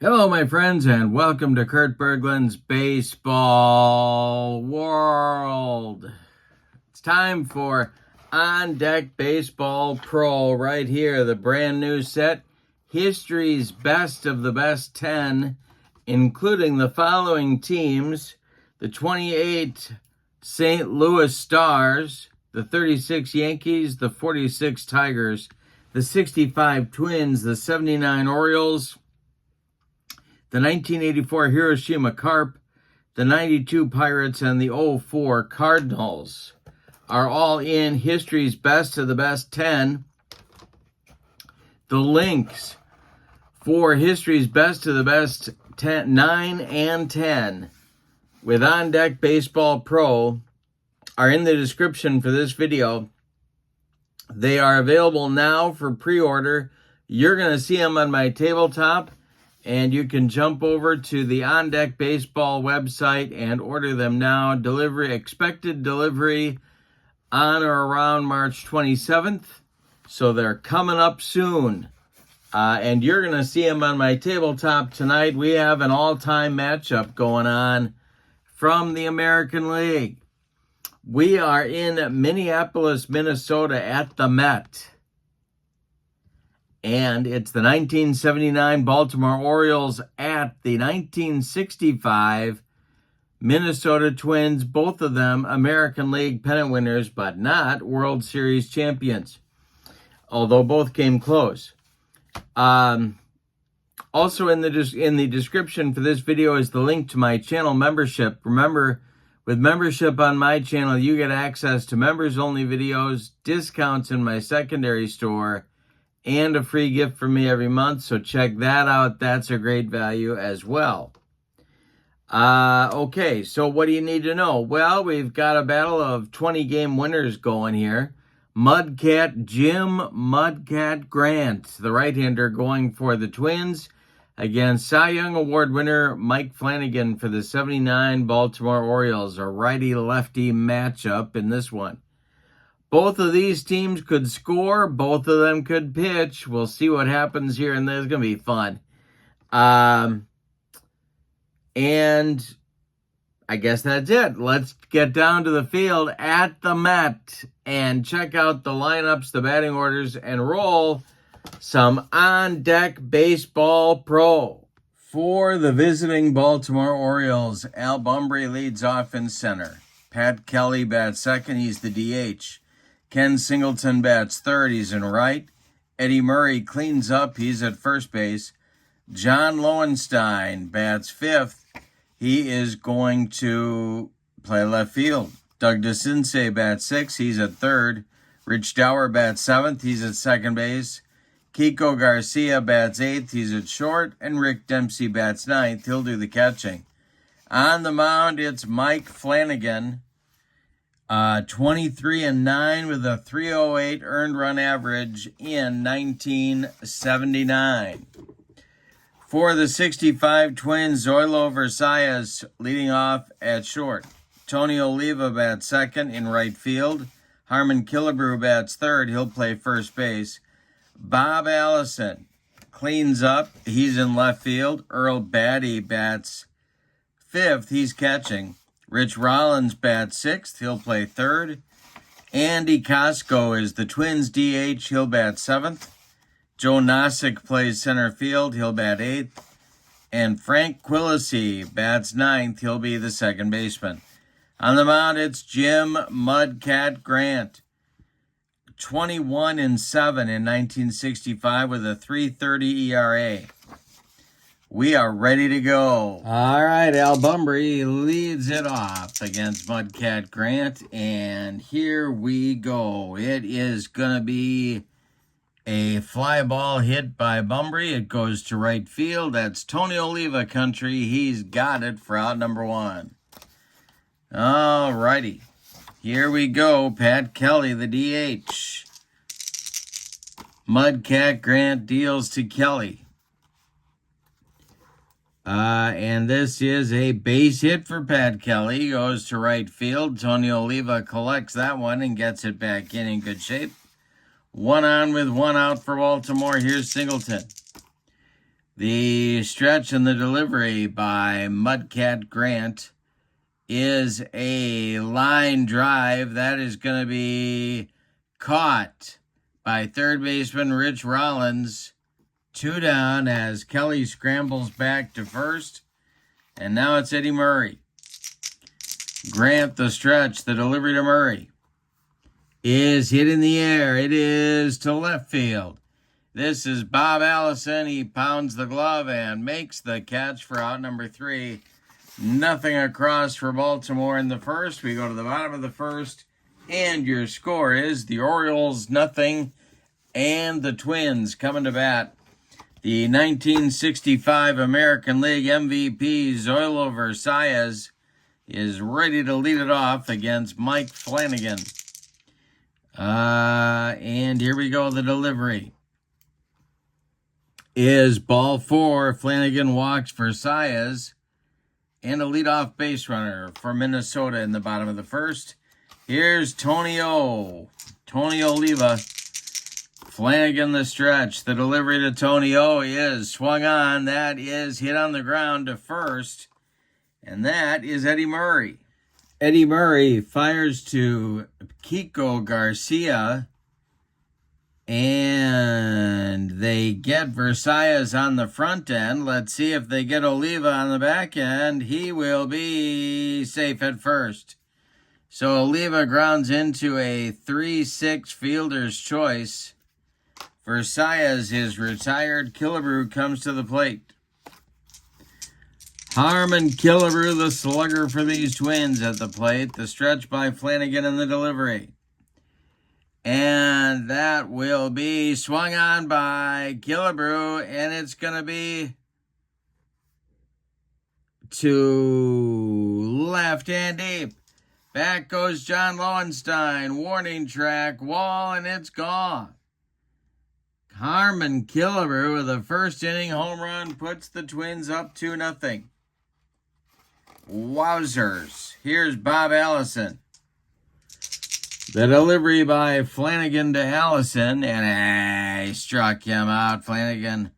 Hello, my friends, and welcome to Kurt Berglund's Baseball World. It's time for On Deck Baseball Pro right here, the brand new set, History's Best of the Best 10, including the following teams: the 28 St. Louis Stars, the 36 Yankees, the 46 Tigers, the 65 Twins, the 79 Orioles, the 1984 Hiroshima Carp, the 92 Pirates, and the 04 Cardinals are all in History's Best of the Best 10. The links for History's Best of the Best 10, 9 and 10 with On Deck Baseball Pro are in the description for this video. They are available now for pre-order. You're going to see them on my tabletop, and you can jump over to the On Deck Baseball website and order them now. Expected delivery on or around March 27th. So they're coming up soon. And you're going to see them on my tabletop tonight. We have an all-time matchup going on from the American League. We are in Minneapolis, Minnesota at the Met. And it's the 1979 Baltimore Orioles at the 1965 Minnesota Twins, both of them American League pennant winners, but not World Series champions, although both came close. Also in the description for this video is the link to my channel membership. Remember, with membership on my channel, you get access to members-only videos, discounts in my secondary store, and a free gift from me every month, so check that out. That's a great value as well. Okay, so what do you need to know? Well, we've got a battle of 20-game winners going here. Mudcat Jim Mudcat Grant, the right-hander, going for the Twins against Cy Young Award winner Mike Flanagan for the 79 Baltimore Orioles. A righty-lefty matchup in this one. Both of these teams could score. Both of them could pitch. We'll see what happens here, and it's going to be fun. And I guess that's it. Let's get down to the field at the Met and check out the lineups, the batting orders, and roll some On Deck Baseball Pro. For the visiting Baltimore Orioles, Al Bumbry leads off in center. Pat Kelly bats second. He's the DH. Ken Singleton bats third. He's in right. Eddie Murray cleans up. He's at first base. John Lowenstein bats fifth. He is going to play left field. Doug DeCinces bats sixth. He's at third. Rich Dower bats seventh. He's at second base. Kiko Garcia bats eighth. He's at short. And Rick Dempsey bats ninth. He'll do the catching. On the mound, it's Mike Flanagan. 23-9 with a 308 earned run average in 1979. For the 65 Twins, Zoilo Versalles leading off at short. Tony Oliva bats second in right field. Harmon Killebrew bats third. He'll play first base. Bob Allison cleans up. He's in left field. Earl Batty bats fifth. He's catching. Rich Rollins bats sixth. He'll play third. Andy Cosco is the Twins' DH. He'll bat seventh. Joe Nosick plays center field. He'll bat eighth. And Frank Quilisi bats ninth. He'll be the second baseman. On the mound, it's Jim Mudcat Grant. 21-7 in 1965 with a 3.30 ERA. We are ready to go. All right, Al Bumbry leads it off against Mudcat Grant, and here we go. It is going to be a fly ball hit by Bumbry. It goes to right field. That's Tony Oliva country. He's got it for out number one. All righty. Here we go. Pat Kelly, the DH. Mudcat Grant deals to Kelly. And this is a base hit for Pat Kelly. Goes to right field. Tony Oliva collects that one and gets it back in good shape. One on with one out for Baltimore. Here's Singleton. The stretch and the delivery by Mudcat Grant is a line drive that is going to be caught by third baseman Rich Rollins. 2 down as Kelly scrambles back to first. And now it's Eddie Murray. Grant, the stretch, the delivery to Murray is hit in the air. It is to left field. This is Bob Allison. He pounds the glove and makes the catch for out number 3. Nothing across for Baltimore in the first. We go to the bottom of the first, and your score is the Orioles 0 and the Twins coming to bat. The 1965 American League MVP Zoilo Versalles is ready to lead it off against Mike Flanagan. And here we go. The delivery is ball 4. Flanagan walks Versalles. And a leadoff base runner for Minnesota in the bottom of the first. Here's Tony Oliva. Flanagan the stretch. The delivery to Tony O is swung on. That is hit on the ground to first. And that is Eddie Murray. Eddie Murray fires to Kiko Garcia. And they get Versalles on the front end. Let's see if they get Oliva on the back end. He will be safe at first. So Oliva grounds into a 3-6 fielder's choice. Versalles is retired. Killebrew comes to the plate. Harmon Killebrew, the slugger for these Twins, at the plate. The stretch by Flanagan in the delivery. And that will be swung on by Killebrew, and it's going to be to left and deep. Back goes John Lowenstein. Warning track, wall, and it's gone. Harmon Killebrew with a first inning home run puts the Twins up 2-0. Wowzers. Here's Bob Allison. The delivery by Flanagan to Allison, and he struck him out. Flanagan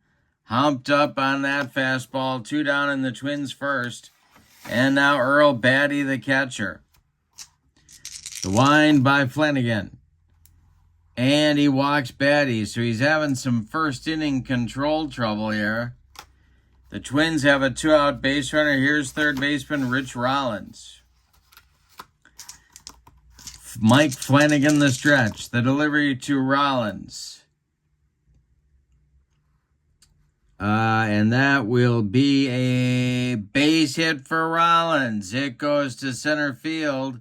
humped up on that fastball. 2 down in the Twins first. And now Earl Batty, the catcher. The wind by Flanagan. And he walks Batty, so he's having some first inning control trouble here. The Twins have a 2-out base runner. Here's third baseman Rich Rollins. Mike Flanagan the stretch. The delivery to Rollins. And that will be a base hit for Rollins. It goes to center field.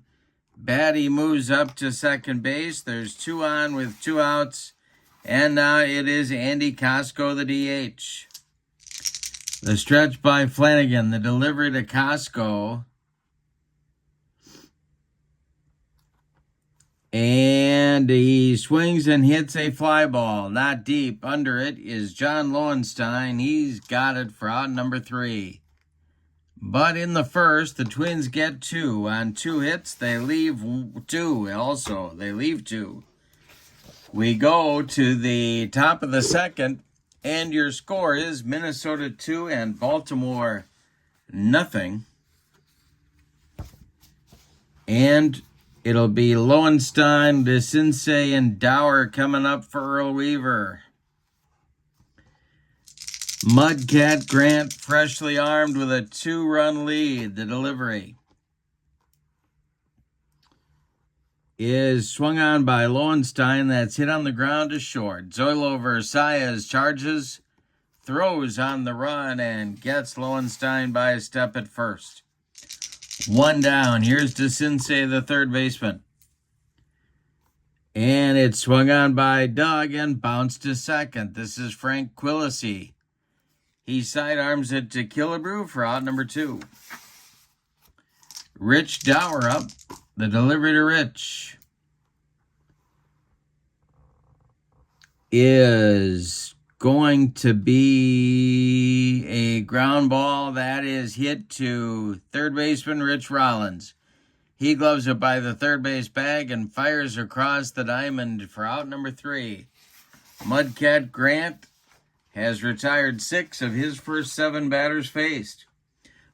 Batty moves up to second base. There's 2 on with 2 outs. And now it is Andy Costco, the DH. The stretch by Flanagan. The delivery to Costco. And he swings and hits a fly ball. Not deep. Under it is John Lowenstein. He's got it for out number 3. But in the first, the Twins get 2. On 2 hits, they leave 2 also. They leave 2. We go to the top of the second, and your score is Minnesota 2 and Baltimore 0. And it'll be Lowenstein, DeCinces, and Dower coming up for Earl Weaver. Mudcat Grant, freshly armed with a 2-run lead. The delivery is swung on by Lowenstein. That's hit on the ground to short. Zoilo Versalles charges, throws on the run, and gets Lowenstein by a step at first. 1 down. Here's DeCinces, the third baseman. And it's swung on by Doug and bounced to second. This is Frank Quillisi. He sidearms it to Killebrew for out number 2. Rich Dower up. The delivery to Rich is going to be a ground ball that is hit to third baseman Rich Rollins. He gloves it by the third base bag and fires across the diamond for out number 3. Mudcat Grant has retired 6 of his first 7 batters faced.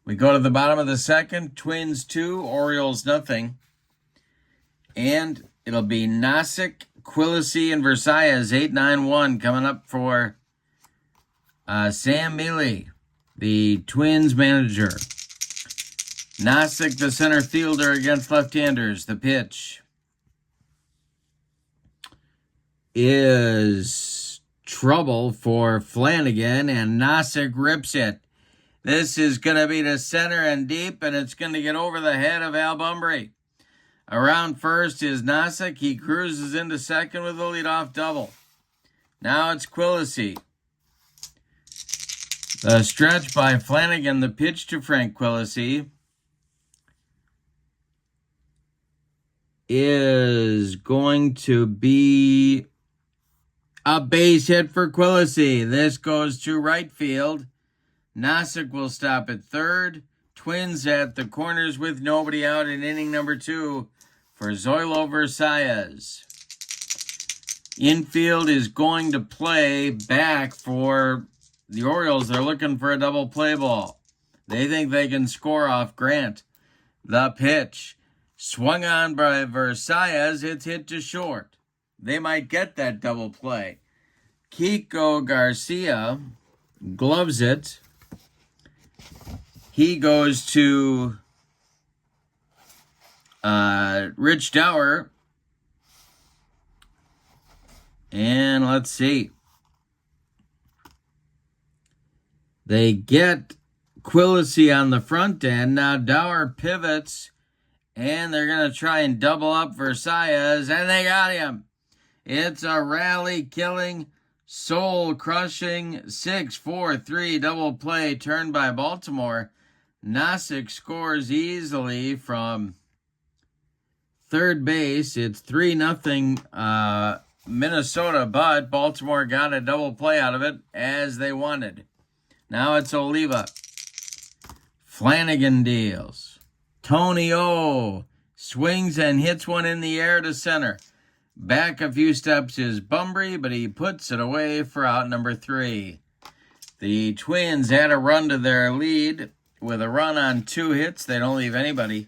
We go to the bottom of the second. Twins 2, Orioles nothing. And it'll be Nasick, Quillisi, and Versailles 8-9-1 coming up for Sam Mealy, the Twins manager. Nasick, the center fielder against left-handers. The pitch is trouble for Flanagan, and Nasick rips it. This is going to be to center and deep, and it's going to get over the head of Al Bumbry. Around first is Nasick. He cruises into second with a leadoff double. Now it's Quillisi. The stretch by Flanagan, the pitch to Frank Quillisi is going to be a base hit for Quillisi. This goes to right field. Nasick will stop at third. Twins at the corners with nobody out in inning number 2 for Zoilo Versailles. Infield is going to play back for the Orioles. They're looking for a double play ball. They think they can score off Grant. The pitch swung on by Versailles. It's hit to short. They might get that double play. Kiko Garcia gloves it. He goes to Rich Dower. And let's see. They get Quillisi on the front end. Now Dower pivots, and they're going to try and double up Versailles, and they got him. It's a rally-killing, soul-crushing 6-4-3 double play turned by Baltimore. Nasick scores easily from third base. It's 3-0 Minnesota, but Baltimore got a double play out of it as they wanted. Now it's Oliva. Flanagan deals. Tony O swings and hits one in the air to center. Back a few steps is Bumbry, but he puts it away for out number 3. The Twins add a run to their lead with a run on 2 hits. They don't leave anybody.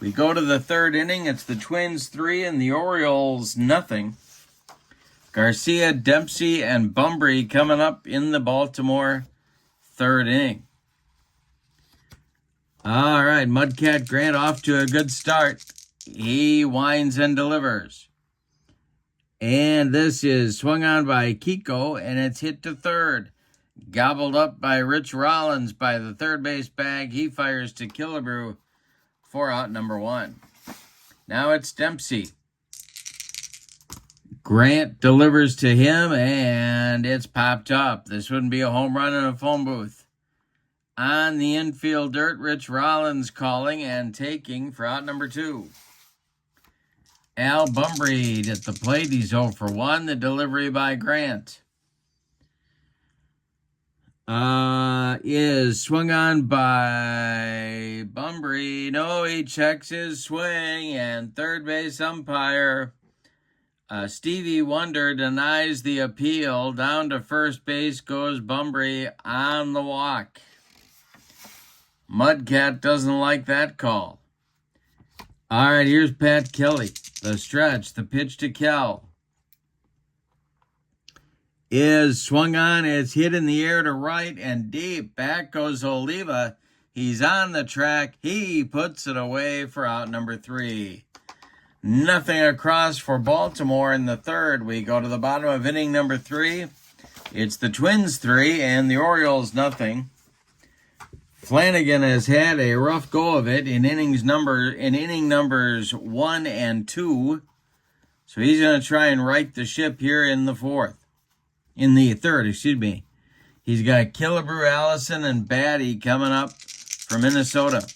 We go to the third inning. It's the Twins 3 and the Orioles nothing. Garcia, Dempsey, and Bumbry coming up in the Baltimore third inning. All right, Mudcat Grant off to a good start. He winds and delivers. And this is swung on by Kiko, and it's hit to third. Gobbled up by Rich Rollins by the third base bag. He fires to Killebrew for out number 1. Now it's Dempsey. Grant delivers to him, and it's popped up. This wouldn't be a home run in a phone booth. On the infield dirt, Rich Rollins calling and taking for out number 2. Al Bumbry at the plate. He's 0 for 1. The delivery by Grant is swung on by Bumbry. No, he checks his swing, and third base umpire Stevie Wonder denies the appeal. Down to first base goes Bumbry on the walk. Mudcat doesn't like that call. All right, here's Pat Kelly. The stretch, the pitch to Kel is swung on. It's hit in the air to right and deep. Back goes Oliva. He's on the track. He puts it away for out number 3. Nothing across for Baltimore in the third. We go to the bottom of inning number 3. It's the Twins 3 and the Orioles nothing. Flanagan has had a rough go of it in inning numbers 1 and 2. So he's going to try and right the ship here in the third. He's got Killebrew, Allison, and Batty coming up for Minnesota.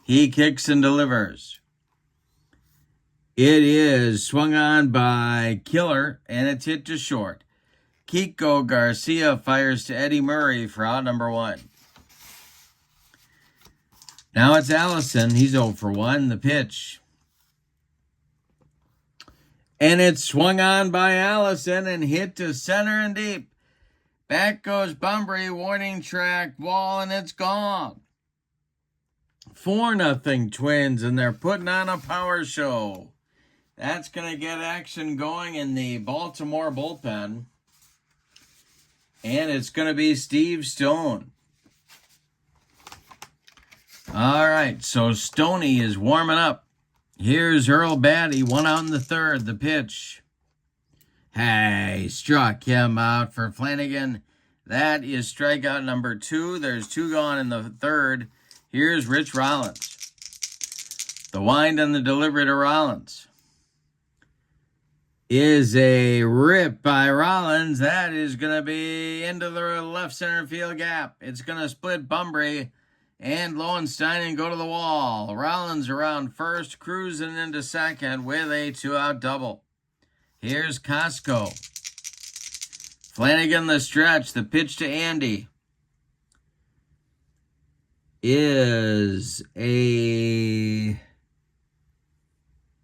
He kicks and delivers. It is swung on by Killer, and it's hit to short. Kiko Garcia fires to Eddie Murray for out number 1. Now it's Allison. He's 0 for 1. The pitch. And it's swung on by Allison and hit to center and deep. Back goes Bunbury, warning track, wall, and it's gone. 4-0 Twins, and they're putting on a power show. That's going to get action going in the Baltimore bullpen. And it's going to be Steve Stone. All right, so Stoney is warming up. Here's Earl Batty, 1 out in the 3rd, the pitch. Hey, struck him out for Flanagan. That is strikeout number 2. There's 2 gone in the 3rd. Here's Rich Rollins. The wind and the delivery to Rollins is a rip by Rollins. That is going to be into the left center field gap. It's going to split Bunbury and Lowenstein and go to the wall. Rollins around first, cruising into second with a 2-out double. Here's Costco. Flanagan the stretch. The pitch to Andy is a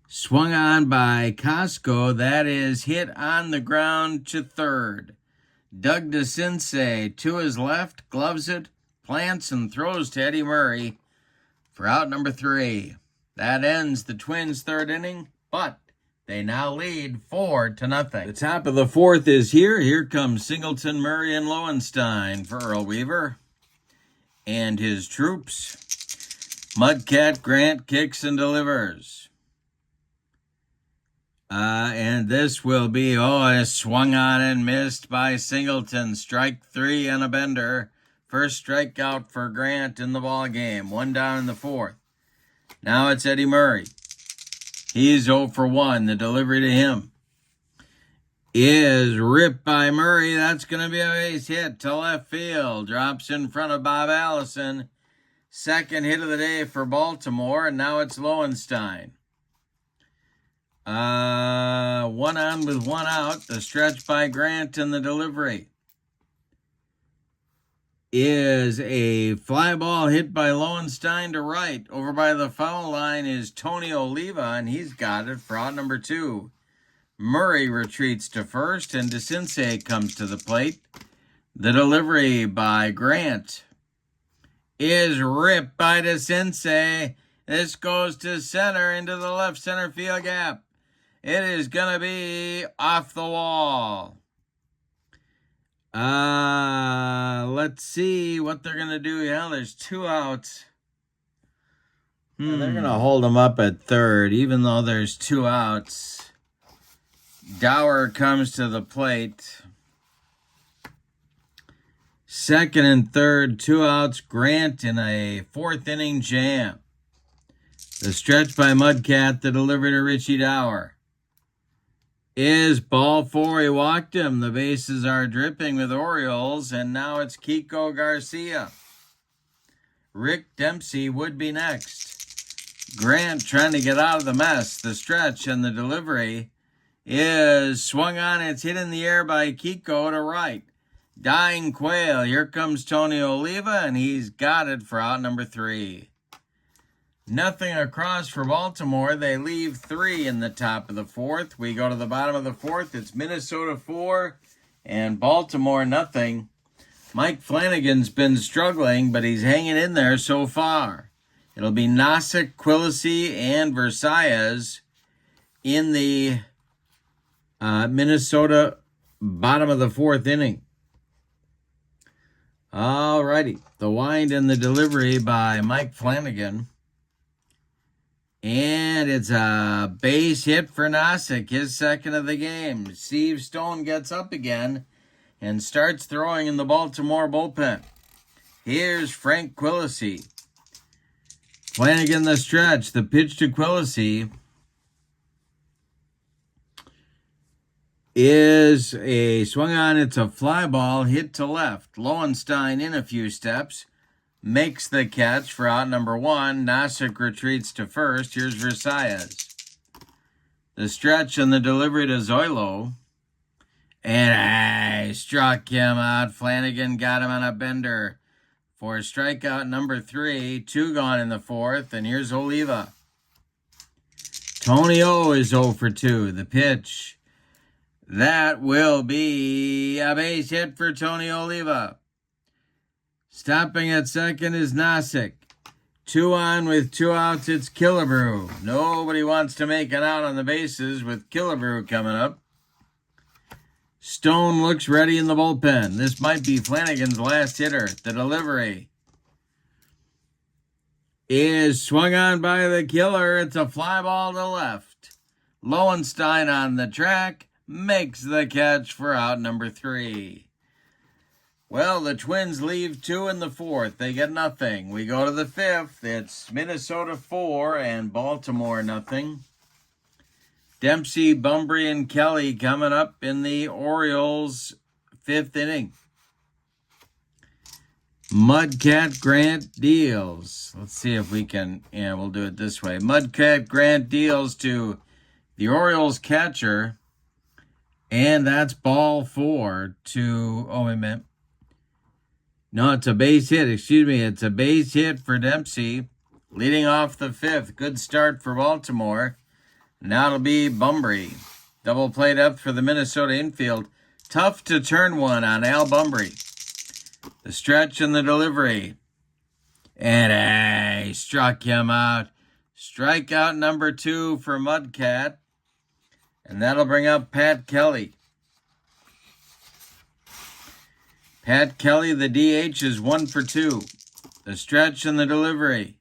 swung on by Costco. That is hit on the ground to 3rd. Doug DeCinces to his left, gloves it, plants and throws to Eddie Murray for out number 3. That ends the Twins' 3rd inning, but they now lead 4-0. The top of the 4th is here. Here comes Singleton, Murray, and Lowenstein for Earl Weaver and his troops. Mudcat, Grant kicks and delivers. And this will be, it's swung on and missed by Singleton. Strike 3 and a bender. First strikeout for Grant in the ball game. 1 down in the 4th. Now it's Eddie Murray. He's 0 for 1. The delivery to him is ripped by Murray. That's going to be a base hit to left field. Drops in front of Bob Allison. Second hit of the day for Baltimore, and now it's Lowenstein. 1 on with 1 out. The stretch by Grant and the delivery is a fly ball hit by Lowenstein to right. Over by the foul line is Tony Oliva, and he's got it for out number 2. Murray retreats to first, and DeCinces comes to the plate. The delivery by Grant is ripped by DeCinces. This goes to center into the left center field gap. It is going to be off the wall. Let's see what they're going to do. Yeah, there's 2 outs. They're going to hold him up at 3rd, even though there's 2 outs. Dower comes to the plate. 2nd and 3rd, 2 outs. Grant in a 4th inning jam. The stretch by Mudcat, the delivery to Richie Dower is ball 4. He walked him. The bases are dripping with Orioles, and now it's Kiko Garcia. Rick Dempsey would be next. Grant trying to get out of the mess. The stretch and the delivery is swung on. It's hit in the air by Kiko to right. Dying Quail. Here comes Tony Oliva, and he's got it for out number 3. Nothing across for Baltimore. They leave 3 in the top of the 4th. We go to the bottom of the 4th. It's Minnesota 4 and Baltimore nothing. Mike Flanagan's been struggling, but he's hanging in there so far. It'll be Nosek, Quillisi, and Versailles in the Minnesota bottom of the 4th inning. All righty. The wind and the delivery by Mike Flanagan. And it's a base hit for Nosek, his 2nd of the game. Steve Stone gets up again and starts throwing in the Baltimore bullpen. Here's Frank Quillisi. Flanagan the stretch. The pitch to Quillisi is a swung on. It's a fly ball hit to left. Lowenstein in a few steps. Makes the catch for out number 1. Nosek retreats to first. Here's Versailles. The stretch and the delivery to Zoilo. And struck him out. Flanagan got him on a bender for strikeout number 3. 2 gone in the 4th. And here's Oliva. Tony O is 0 for 2. The pitch That will be a base hit for Tony Oliva. Stopping at second is Nosek. 2 on with 2 outs, it's Killebrew. Nobody wants to make it out on the bases with Killebrew coming up. Stone looks ready in the bullpen. This might be Flanagan's last hitter. The delivery is swung on by the killer. It's a fly ball to left. Lowenstein on the track makes the catch for out number 3. Well, the Twins leave 2 in the 4th. They get nothing. We go to the 5th. It's Minnesota 4 and Baltimore nothing. Dempsey, Bumbry, and Kelly coming up in the Orioles' 5th inning. Mudcat Grant deals. Let's see if we can, we'll do it this way. Mudcat Grant deals to the Orioles catcher, and that's ball 4 to, wait a minute. No, it's a base hit. Excuse me. It's a base hit for Dempsey, leading off the 5th. Good start for Baltimore. Now it'll be Bumbry. Double play depth for the Minnesota infield. Tough to turn one on Al Bumbry. The stretch and the delivery. And he struck him out. Strikeout number 2 for Mudcat. And that'll bring up Pat Kelly. Pat Kelly, the DH, is 1 for 2. The stretch and the delivery.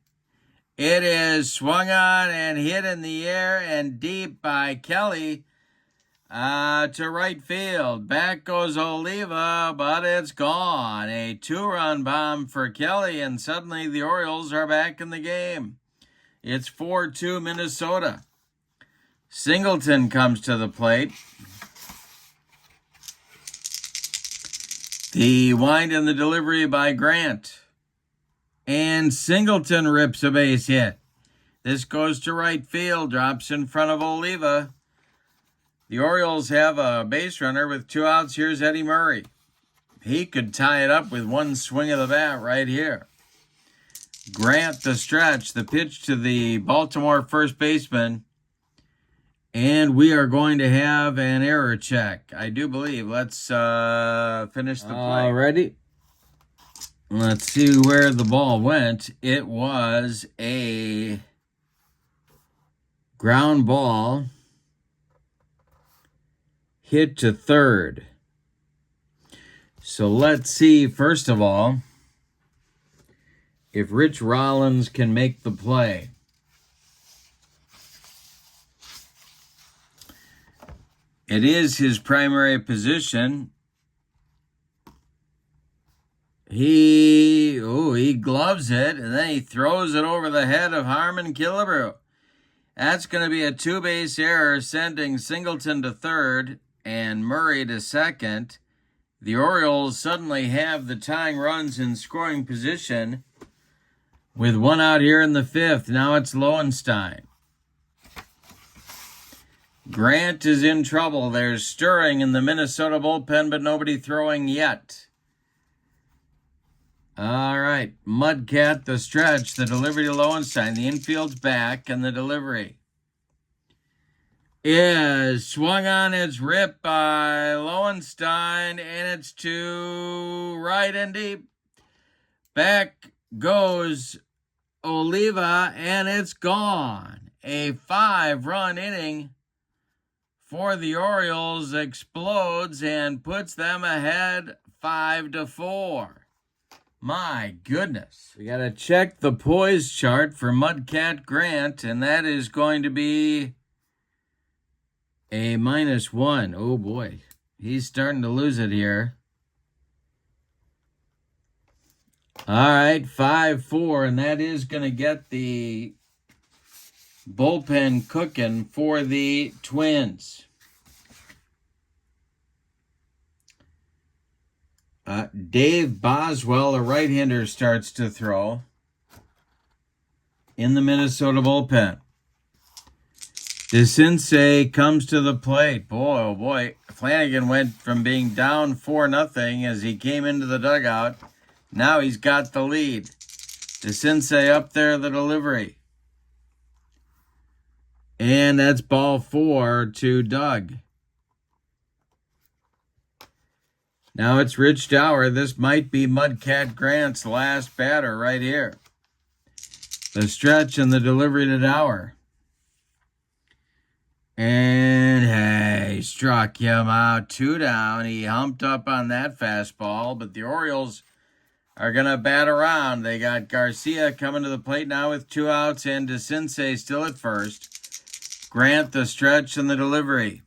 It is swung on and hit in the air and deep by Kelly to right field. Back goes Oliva, but it's gone. A 2-run bomb for Kelly, and suddenly the Orioles are back in the game. It's 4-2 Minnesota. Singleton comes to the plate. The wind and the delivery by Grant. And Singleton rips a base hit. This goes to right field, drops in front of Oliva. The Orioles have a base runner with 2 outs. Here's Eddie Murray. He could tie it up with one swing of the bat right here. Grant the stretch, the pitch to the Baltimore first baseman. And we are going to have an error check, I do believe. Let's finish the play. Alrighty. Let's see where the ball went. It was a ground ball hit to third. So let's see, first of all, if Rich Rollins can make the play. It is his primary position. He gloves it, and then he throws it over the head of Harmon Killebrew. That's going to be a 2-base error, sending Singleton to third and Murray to second. The Orioles suddenly have the tying runs in scoring position with 1 out here in the 5th. Now it's Lowenstein. Grant is in trouble. There's stirring in the Minnesota bullpen, but nobody throwing yet. All right, Mudcat, the stretch, the delivery to Lowenstein. The infield's back, and the delivery is swung on. It's ripped by Lowenstein, and it's to right and deep. Back goes Oliva, and it's gone. A 5-run inning for the Orioles explodes and puts them ahead 5-4. My goodness. We got to check the poise chart for Mudcat Grant, and that is going to be a -1. Oh, boy. He's starting to lose it here. All right, 5-4, and that is going to get the bullpen cooking for the Twins. Dave Boswell, a right-hander, starts to throw in the Minnesota bullpen. DeCinces comes to the plate. Boy, oh boy. Flanagan went from being down 4-0 as he came into the dugout. Now he's got the lead. DeCinces up there, the delivery. And that's ball 4 to Doug. Now it's Rich Dower. This might be Mudcat Grant's last batter right here. The stretch and the delivery to Dower. And hey, struck him out. 2 down. He humped up on that fastball, but the Orioles are going to bat around. They got Garcia coming to the plate now with 2 outs and DeCinces still at first. Grant the stretch and the delivery.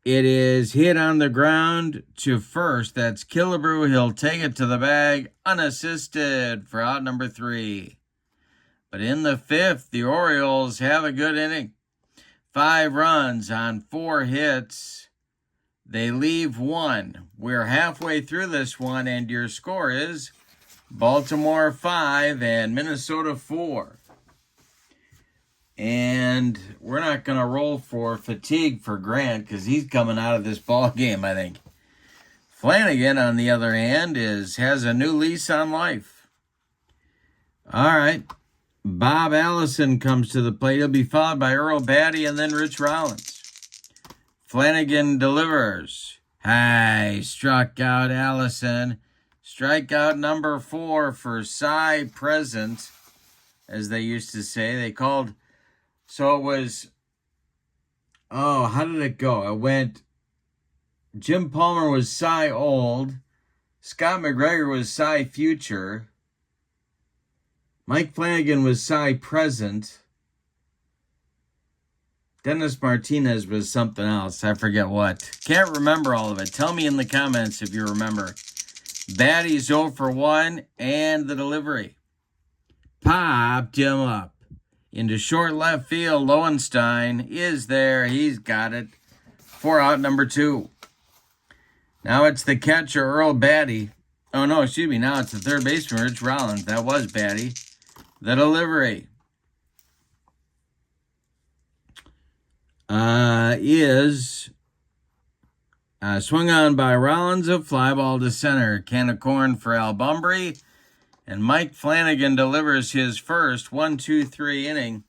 It is hit on the ground to first. That's Killebrew. He'll take it to the bag unassisted for out number 3. But in the 5th, the Orioles have a good inning. 5 runs on 4 hits. They leave 1. We're halfway through this one, and your score is Baltimore 5 and Minnesota 4. And we're not going to roll for fatigue for Grant because he's coming out of this ball game, I think. Flanagan, on the other hand, has a new lease on life. All right. Bob Allison comes to the plate. He'll be followed by Earl Batty and then Rich Rollins. Flanagan delivers. Hey, struck out Allison. Strikeout number 4 for Cy Present, as they used to say. They called... So it was, how did it go? It went, Jim Palmer was Cy Old, Scott McGregor was Cy Future, Mike Flanagan was Cy Present, Dennis Martinez was something else. I forget what. Can't remember all of it. Tell me in the comments if you remember. Batty's 0 for 1 and the delivery. Popped him up. Into short left field, Lowenstein is there. He's got it for out number 2. Now it's the catcher, Earl Batty. Oh, no, excuse me. Now it's the third baseman, Rich Rollins. That was Batty. The delivery is swung on by Rollins, a fly ball to center. Can of corn for Al Bumbry. And Mike Flanagan delivers his first 1-2-3 inning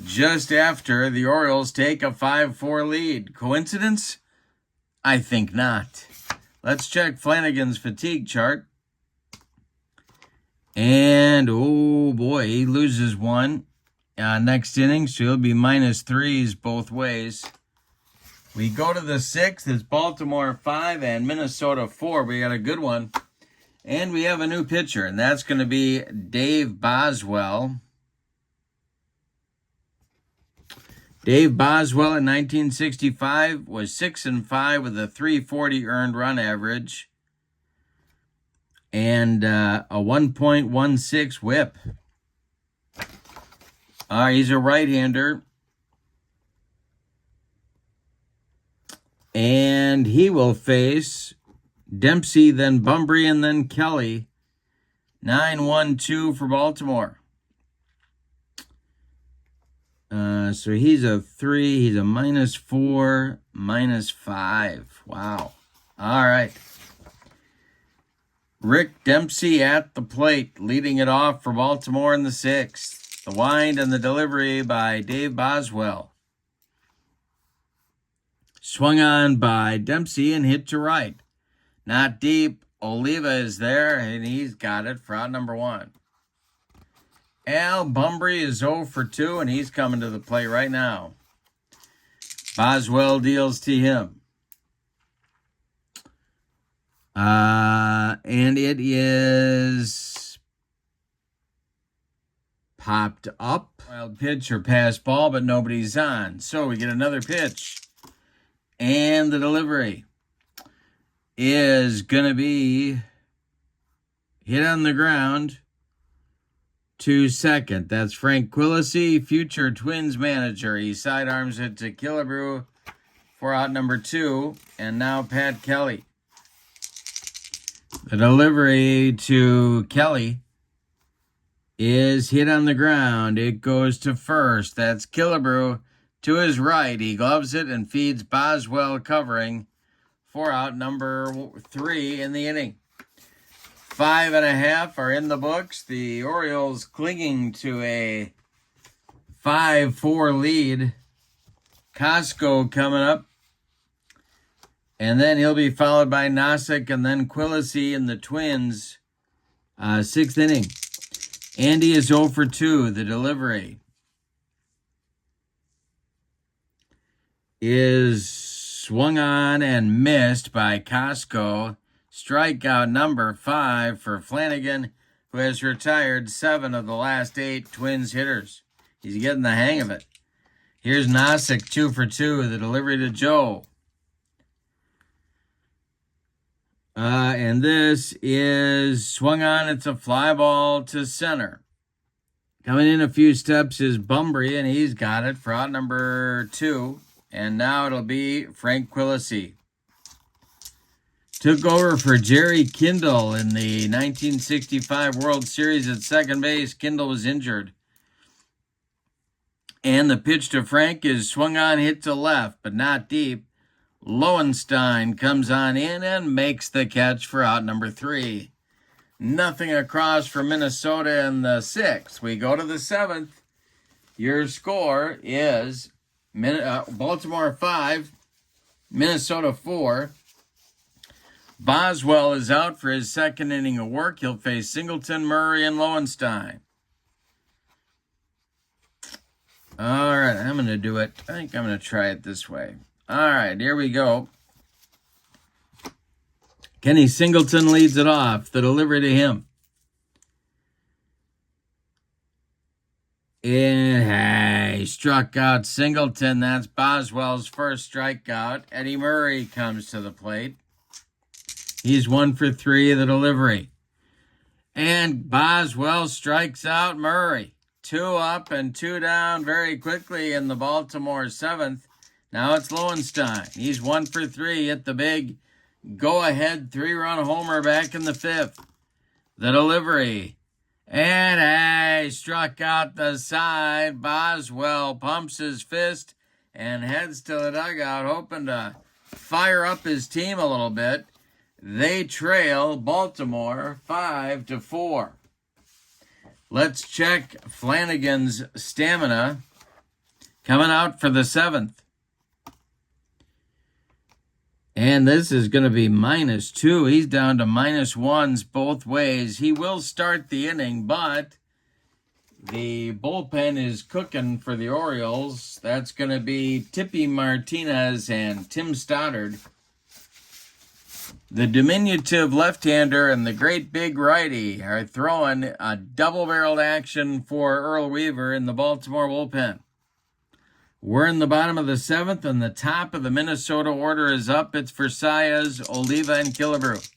just after the Orioles take a 5-4 lead. Coincidence? I think not. Let's check Flanagan's fatigue chart. And, oh boy, he loses 1 next inning, so he'll be -3s both ways. We go to the 6th. It's Baltimore 5 and Minnesota 4. We got a good one. And we have a new pitcher, and that's going to be Dave Boswell. Dave Boswell in 1965 was 6-5 with a 340 earned run average and a 1.16 whip. He's a right-hander. And he will face Dempsey, then Bumbry, and then Kelly. 9-1-2 for Baltimore. So he's a 3. He's a -4, -5. Wow. All right. Rick Dempsey at the plate, leading it off for Baltimore in the 6th. The wind and the delivery by Dave Boswell. Swung on by Dempsey and hit to right. Not deep. Oliva is there, and he's got it for out number 1. Al Bumbry is 0 for 2, and he's coming to the plate right now. Boswell deals to him. And it is popped up. Wild pitch or pass ball, but nobody's on. So we get another pitch. And the delivery is going to be hit on the ground to second. That's Frank Quillisi, future Twins manager. He sidearms it to Killebrew for out number 2. And now Pat Kelly. The delivery to Kelly is hit on the ground. It goes to first. That's Killebrew to his right. He gloves it and feeds Boswell covering for out number 3 in the inning. 5.5 are in the books. The Orioles clinging to a 5-4 lead. Costco coming up And then he'll be followed by Nosek and then Quillisi in the Twins. 6th inning. Andy is 0 for 2. The delivery is swung on and missed by Costco. Strikeout number 5 for Flanagan, who has retired 7 of the last 8 Twins hitters. He's getting the hang of it. Here's Nosek, 2 for 2. The delivery to Joe. And this is swung on. It's a fly ball to center. Coming in a few steps is Bumbry, and he's got it for out number 2. And now it'll be Frank Quillisi. Took over for Jerry Kindle in the 1965 World Series at second base. Kindle was injured. And the pitch to Frank is swung on, hit to left, but not deep. Lowenstein comes on in and makes the catch for out number 3. Nothing across for Minnesota in the 6th. We go to the 7th. Your score is Baltimore 5, Minnesota 4. Boswell is out for his 2nd inning of work. He'll face Singleton, Murray, and Lowenstein. All right, I'm going to do it. I think I'm going to try it this way. All right, here we go. Kenny Singleton leads it off. The delivery to him. And he struck out Singleton. That's Boswell's first strikeout. Eddie Murray comes to the plate. He's 1 for 3. The delivery. And Boswell strikes out Murray. 2 up and 2 down very quickly in the Baltimore 7th. Now it's Lowenstein. He's 1 for 3. Hit the big go-ahead 3-run homer back in the 5th. The delivery. And he struck out the side. Boswell pumps his fist and heads to the dugout, hoping to fire up his team a little bit. They trail Baltimore 5-4. Let's check Flanagan's stamina coming out for the 7th. And this is going to be -2. He's down to -1s both ways. He will start the inning, but the bullpen is cooking for the Orioles. That's going to be Tippy Martinez and Tim Stoddard. The diminutive left-hander and the great big righty are throwing a double-barreled action for Earl Weaver in the Baltimore bullpen. We're in the bottom of the 7th, and the top of the Minnesota order is up. It's for Saez, Oliva, and Killebrew.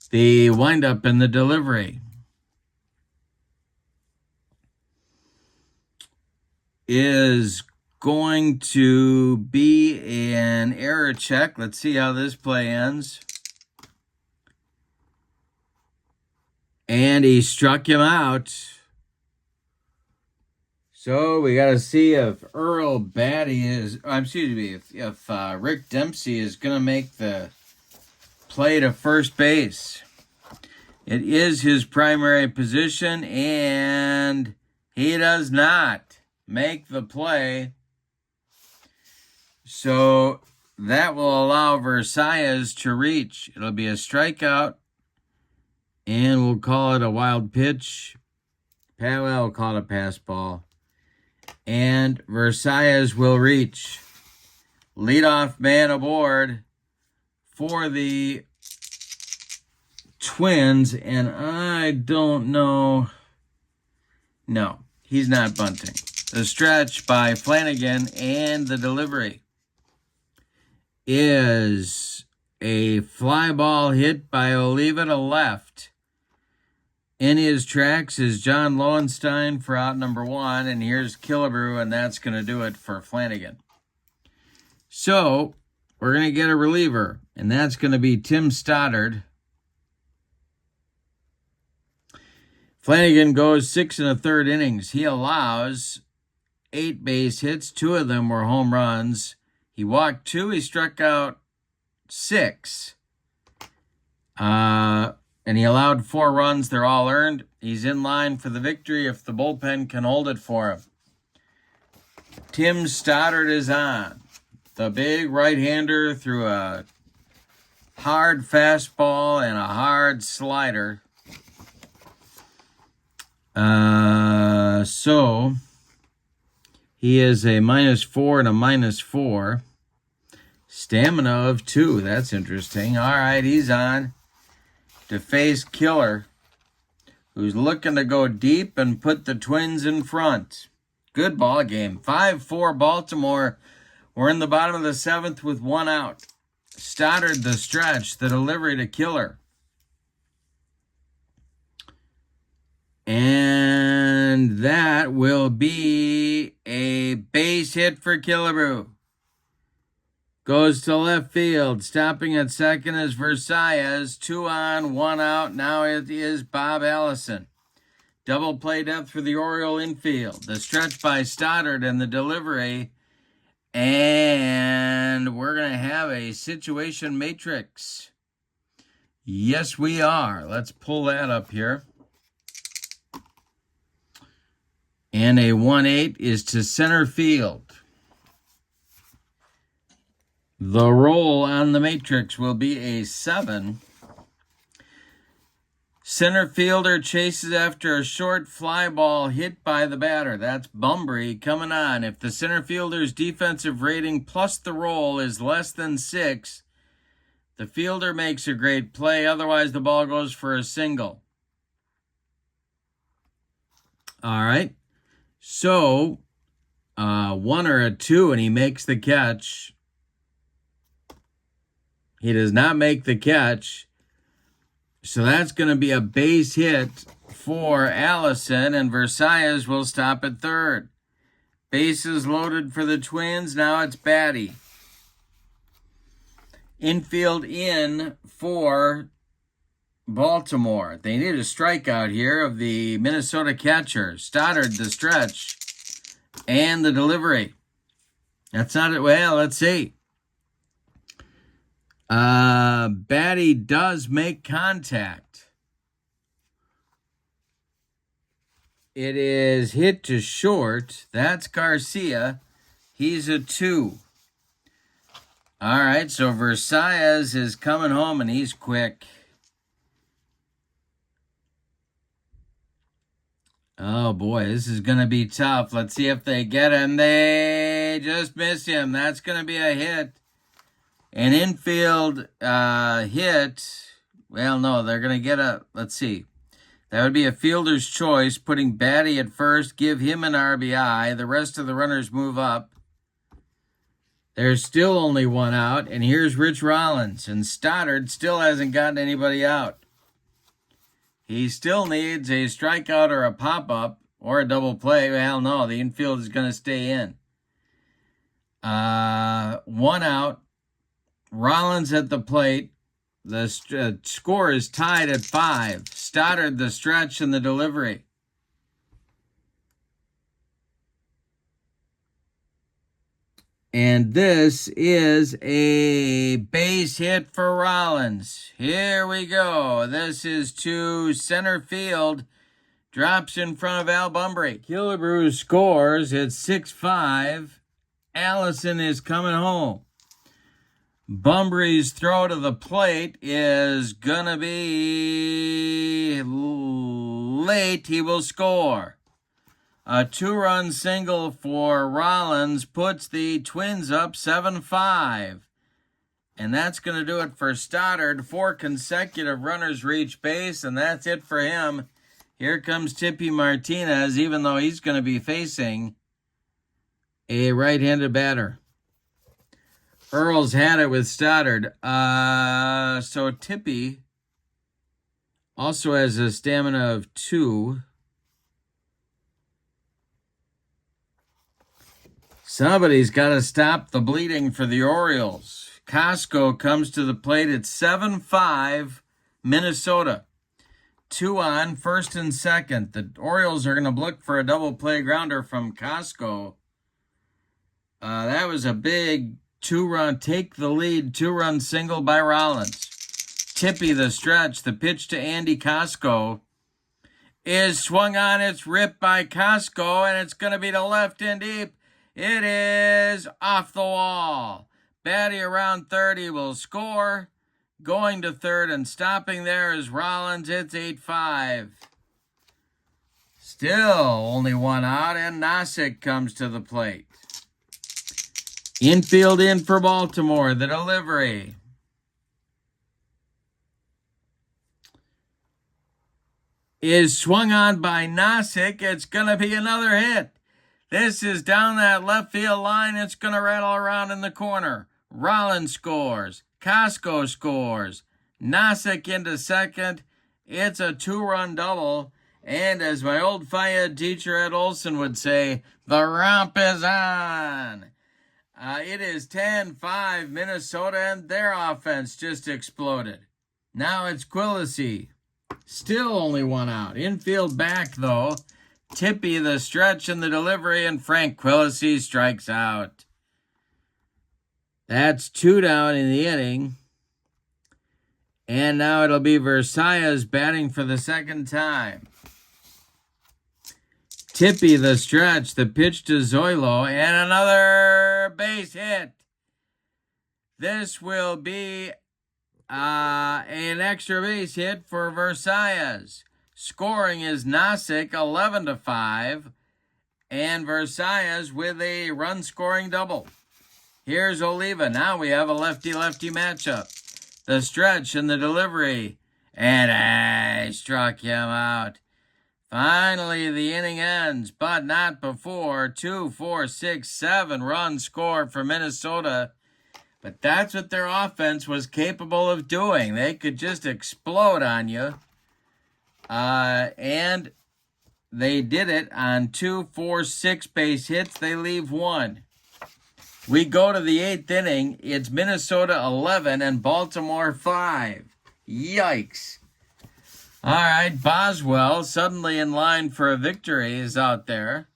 The windup and the delivery is going to be an error check. Let's see how this play ends. And he struck him out. So we got to see if Earl Batty is, if Rick Dempsey is going to make the play to first base. It is his primary position, and he does not make the play. So that will allow Versailles to reach. It'll be a strikeout, and we'll call it a wild pitch. We'll call it a pass ball. And Versailles will reach. Leadoff man aboard for the Twins, and I don't know. No, he's not bunting. The stretch by Flanagan and the delivery is a fly ball hit by Oliva to left. In his tracks is John Lowenstein for out number 1, and here's Killebrew, and that's going to do it for Flanagan. So we're going to get a reliever, and that's going to be Tim Stoddard. Flanagan goes 6 1/3 innings. He allows 8 base hits. 2 of them were home runs. He walked 2. He struck out 6. And he allowed 4 runs. They're all earned. He's in line for the victory if the bullpen can hold it for him. Tim Stoddard is on. The big right-hander threw a hard fastball and a hard slider. So he is a -4 and a -4. Stamina of 2. That's interesting. All right, he's on to face Killer, who's looking to go deep and put the Twins in front. Good ball game. 5-4 Baltimore. We're in the bottom of the 7th with 1 out. Stoddard the stretch, the delivery to Killer. And that will be a base hit for Killebrew. Goes to left field. Stopping at second is Versailles. 2 on, 1 out. Now it is Bob Allison. Double play depth for the Oriole infield. The stretch by Stoddard and the delivery. And we're going to have a situation matrix. Yes, we are. Let's pull that up here. And a 1-8 is to center field. The roll on the matrix will be a 7. Center fielder chases after a short fly ball hit by the batter. That's Bunbury coming on. If the center fielder's defensive rating plus the roll is less than 6, the fielder makes a great play. Otherwise, the ball goes for a single. All right. So, 1 or a 2, and he makes the catch. He does not make the catch. So that's going to be a base hit for Allison, and Versailles will stop at third. Bases loaded for the Twins. Now it's Batty. Infield in for Baltimore. They need a strikeout here of the Minnesota catcher. Stoddard, the stretch, and the delivery. That's not it. Well, let's see. Batty does make contact. It is hit to short. That's Garcia. He's a 2. All right, so Versailles is coming home, and he's quick. Oh, boy, this is going to be tough. Let's see if they get him. They just miss him. That's going to be a hit. An infield hit. Well, no, they're going to get a, let's see. That would be a fielder's choice, putting Batty at first, give him an RBI. The rest of the runners move up. There's still only 1 out, and here's Rich Rollins. And Stoddard still hasn't gotten anybody out. He still needs a strikeout or a pop-up or a double play. Well, no, the infield is going to stay in. 1 out. Rollins at the plate. The score is tied at 5. Stoddard, the stretch, and the delivery. And this is a base hit for Rollins. Here we go. This is to center field. Drops in front of Al Bunbury. Killebrew scores. It's 6-5. Allison is coming home. Bunbury's throw to the plate is going to be late. He will score. A 2-run single for Rollins puts the Twins up 7-5. And that's going to do it for Stoddard. 4 consecutive runners reach base, and that's it for him. Here comes Tippy Martinez, even though he's going to be facing a right-handed batter. Earls had it with Stoddard. So Tippy also has a stamina of 2. Somebody's got to stop the bleeding for the Orioles. Costco comes to the plate at 7-5, Minnesota. 2 on, first and second. The Orioles are going to look for a double play grounder from Costco. That was a big 2-run, take the lead, 2-run single by Rollins. Tippy, the stretch, the pitch to Andy Costco is swung on. It's ripped by Costco, and it's going to be to left and deep. It is off the wall. batting around third, he will score. Going to third and stopping there is Rollins. It's 8-5. Still only one out, and Nosek comes to the plate. Infield in for Baltimore. The delivery is swung on by Nosek. It's going to be another hit. This is down that left field line. It's going to rattle around in the corner. Rollins scores. Costco scores. Nosek into second. It's a 2-run double. And as my old Fayed teacher Ed Olson would say, the romp is on. It is 10-5 Minnesota, and their offense just exploded. Now it's Quillisi. Still only one out. Infield back, though. Tippy the stretch and the delivery, and Frank Quillisi strikes out. That's 2 down in the inning. And now it'll be Versailles batting for the second time. Tippy the stretch, the pitch to Zoilo, and another base hit. This will be an extra base hit for Versailles. Scoring is Nosek, 11-5, and Versailles with a run-scoring double. Here's Oliva. Now we have a lefty-lefty matchup. The stretch and the delivery, and I struck him out. Finally, the inning ends, but not before. 2, 4, 6, 7 runs scored for Minnesota. But that's what their offense was capable of doing. They could just explode on you. And they did it on 2, 4, 6 base hits. They leave 1. We go to the 8th inning. It's Minnesota 11 and Baltimore 5. Yikes. All right, Boswell, suddenly in line for a victory, is out there.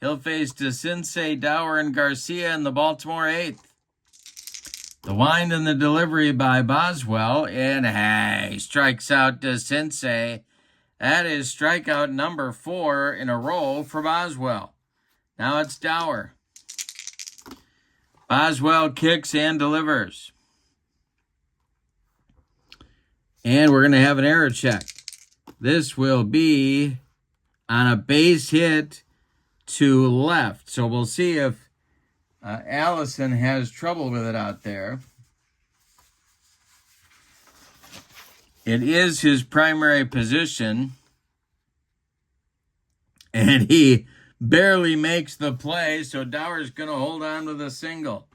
He'll face DeCinces, Dower, and Garcia in the Baltimore 8th. The wind and the delivery by Boswell, and he strikes out DeCinces. That is strikeout number 4 in a row for Boswell. Now it's Dower. Boswell kicks and delivers. And we're going to have an error check. This will be on a base hit to left. So we'll see if Allison has trouble with it out there. It is his primary position. And he barely makes the play, so Dower's going to hold on with a single.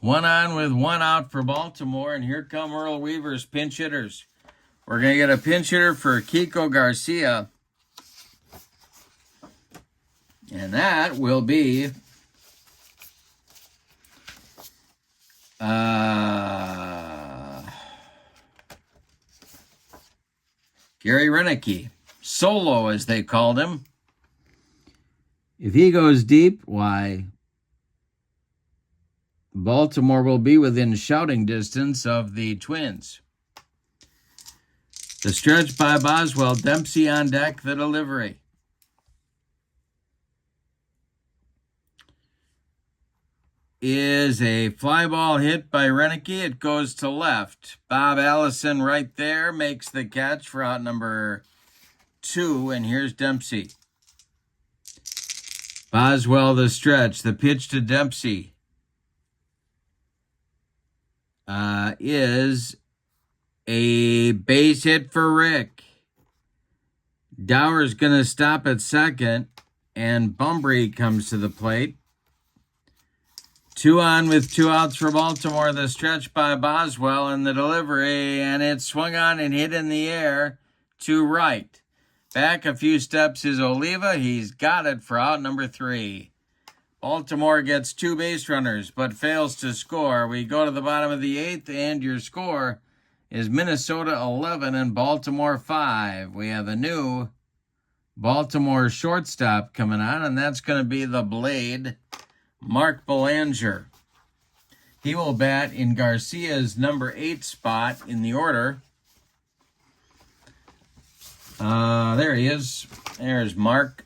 1 on with 1 out for Baltimore, and here come Earl Weaver's pinch hitters. We're going to get a pinch hitter for Kiko Garcia. And that will be Gary Renicky. Solo, as they called him. If he goes deep, why, Baltimore will be within shouting distance of the Twins. The stretch by Boswell, Dempsey on deck, the delivery. Is a fly ball hit by Renicky. It goes to left. Bob Allison right there makes the catch for out number 2, and here's Dempsey. Boswell the stretch. The pitch to Dempsey is a base hit for Rick. Dower's going to stop at second, and Bumbry comes to the plate. 2 on with 2 outs for Baltimore. The stretch by Boswell and the delivery, and it swung on and hit in the air to right. Back a few steps is Oliva. He's got it for out number 3. Baltimore gets 2 base runners, but fails to score. We go to the bottom of the 8th, and your score is Minnesota 11 and Baltimore 5. We have a new Baltimore shortstop coming on, and that's going to be the Blade, Mark Belanger. He will bat in Garcia's number 8 spot in the order. There he is. There's Mark.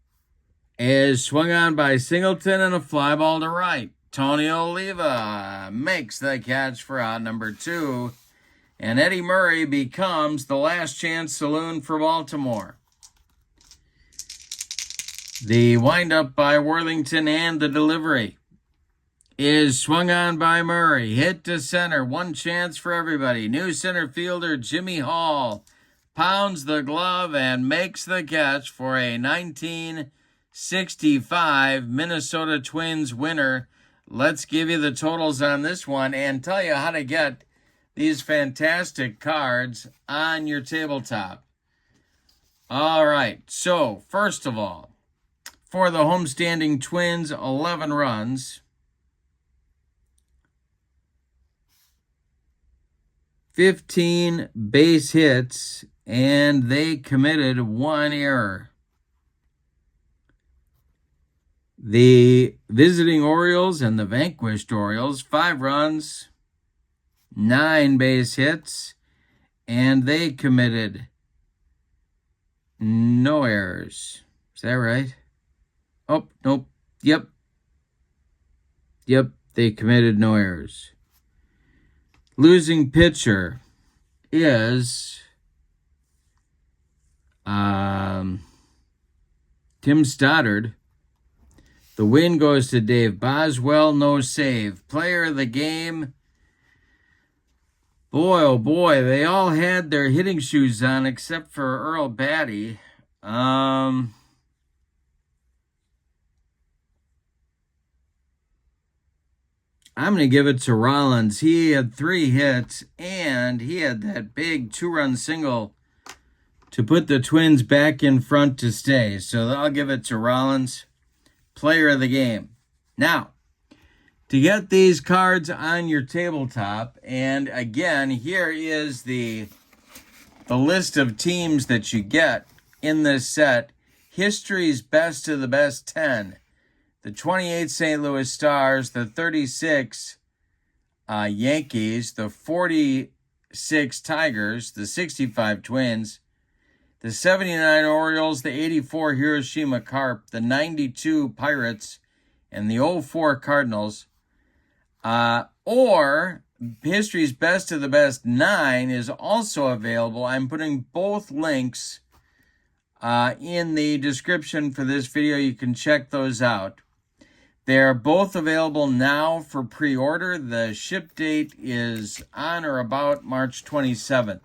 is swung on by Singleton and a fly ball to right. Tony Oliva makes the catch for out number 2. And Eddie Murray becomes the last chance saloon for Baltimore. The windup by Worthington and the delivery is swung on by Murray. Hit to center. One chance for everybody. New center fielder Jimmy Hall pounds the glove and makes the catch for a 1965 Minnesota Twins winner. Let's give you the totals on this one and tell you how to get these fantastic cards on your tabletop. All right, so first of all, for the homestanding Twins, 11 runs. 15 base hits, and they committed 1 error. The visiting Orioles and the vanquished Orioles, 5 runs, 9 base hits, and they committed no errors. Is that right? Oh, nope. Yep, they committed no errors. Losing pitcher is Tim Stoddard. The win goes to Dave Boswell, no save. Player of the game. Boy, oh boy, they all had their hitting shoes on except for Earl Batty. I'm going to give it to Rollins. He had 3 hits, and he had that big 2-run single to put the Twins back in front to stay. So I'll give it to Rollins, player of the game. Now, to get these cards on your tabletop, and again, here is the list of teams that you get in this set. History's best of the best 10. The 28 St. Louis Stars, the 36 Yankees, the 46 Tigers, the 65 Twins, the 79 Orioles, the 84 Hiroshima Carp, the 92 Pirates, and the 04 Cardinals. Or History's Best of the Best 9 is also available. I'm putting both links in the description for this video. You can check those out. They're both available now for pre-order. The ship date is on or about March 27th.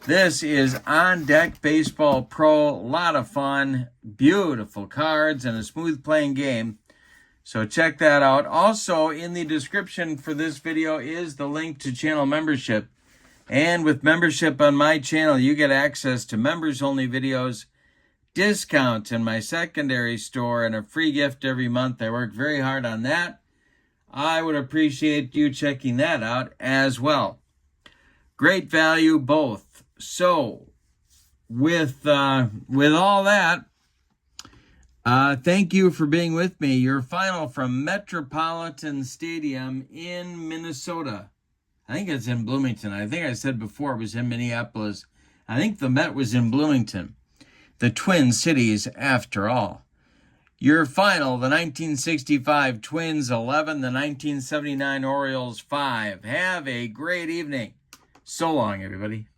This is On Deck Baseball Pro. A lot of fun, beautiful cards, and a smooth playing game. So check that out. Also, in the description for this video is the link to channel membership. And with membership on my channel, you get access to members-only videos, discounts in my secondary store, and a free gift every month. I work very hard on that. I would appreciate you checking that out as well. Great value both. So, with all that, thank you for being with me. Your final from Metropolitan Stadium in Minnesota. I think it's in Bloomington. I think I said before it was in Minneapolis. I think the Met was in Bloomington. The Twin Cities, after all. Your final, the 1965 Twins 11, the 1979 Orioles 5. Have a great evening. So long, everybody.